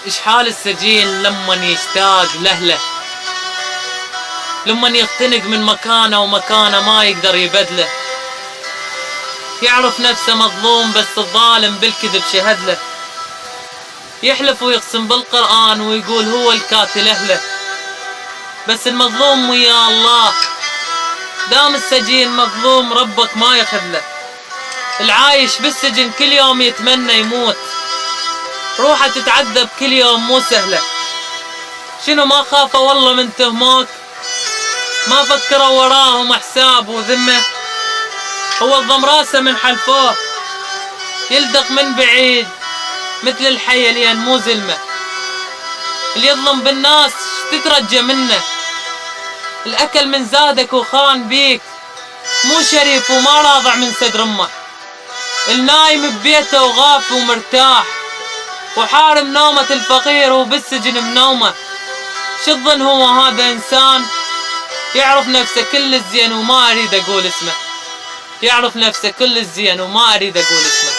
إيش حال السجين لمن يشتاق لهله، لمن يختنق من مكانه ومكانه ما يقدر يبدله، يعرف نفسه مظلوم بس الظالم بالكذب شهدله، يحلف ويقسم بالقرآن ويقول هو القاتل أهله، بس المظلوم ويا الله دام السجين مظلوم ربك ما يخذله، العايش بالسجن كل يوم يتمنى يموت، روحه تتعذب كل يوم مو سهله، شنو ما خافوا والله من تهموك، ما فكروا وراهم حساب وذمه، هو الضم راسه من حلفوه يلدق من بعيد مثل الحي لين مو زلمه، اللي يظلم بالناس تترجى منه، الاكل من زادك وخان بيك مو شريف وما راضع من صدر امه، النايم ببيته وغاف ومرتاح وحارم نومة الفقير وبالسجن بنومه، شظن هو هذا انسان يعرف نفسه كل الزين وما اريد اقول اسمه، يعرف نفسه كل الزين وما اريد اقول اسمه.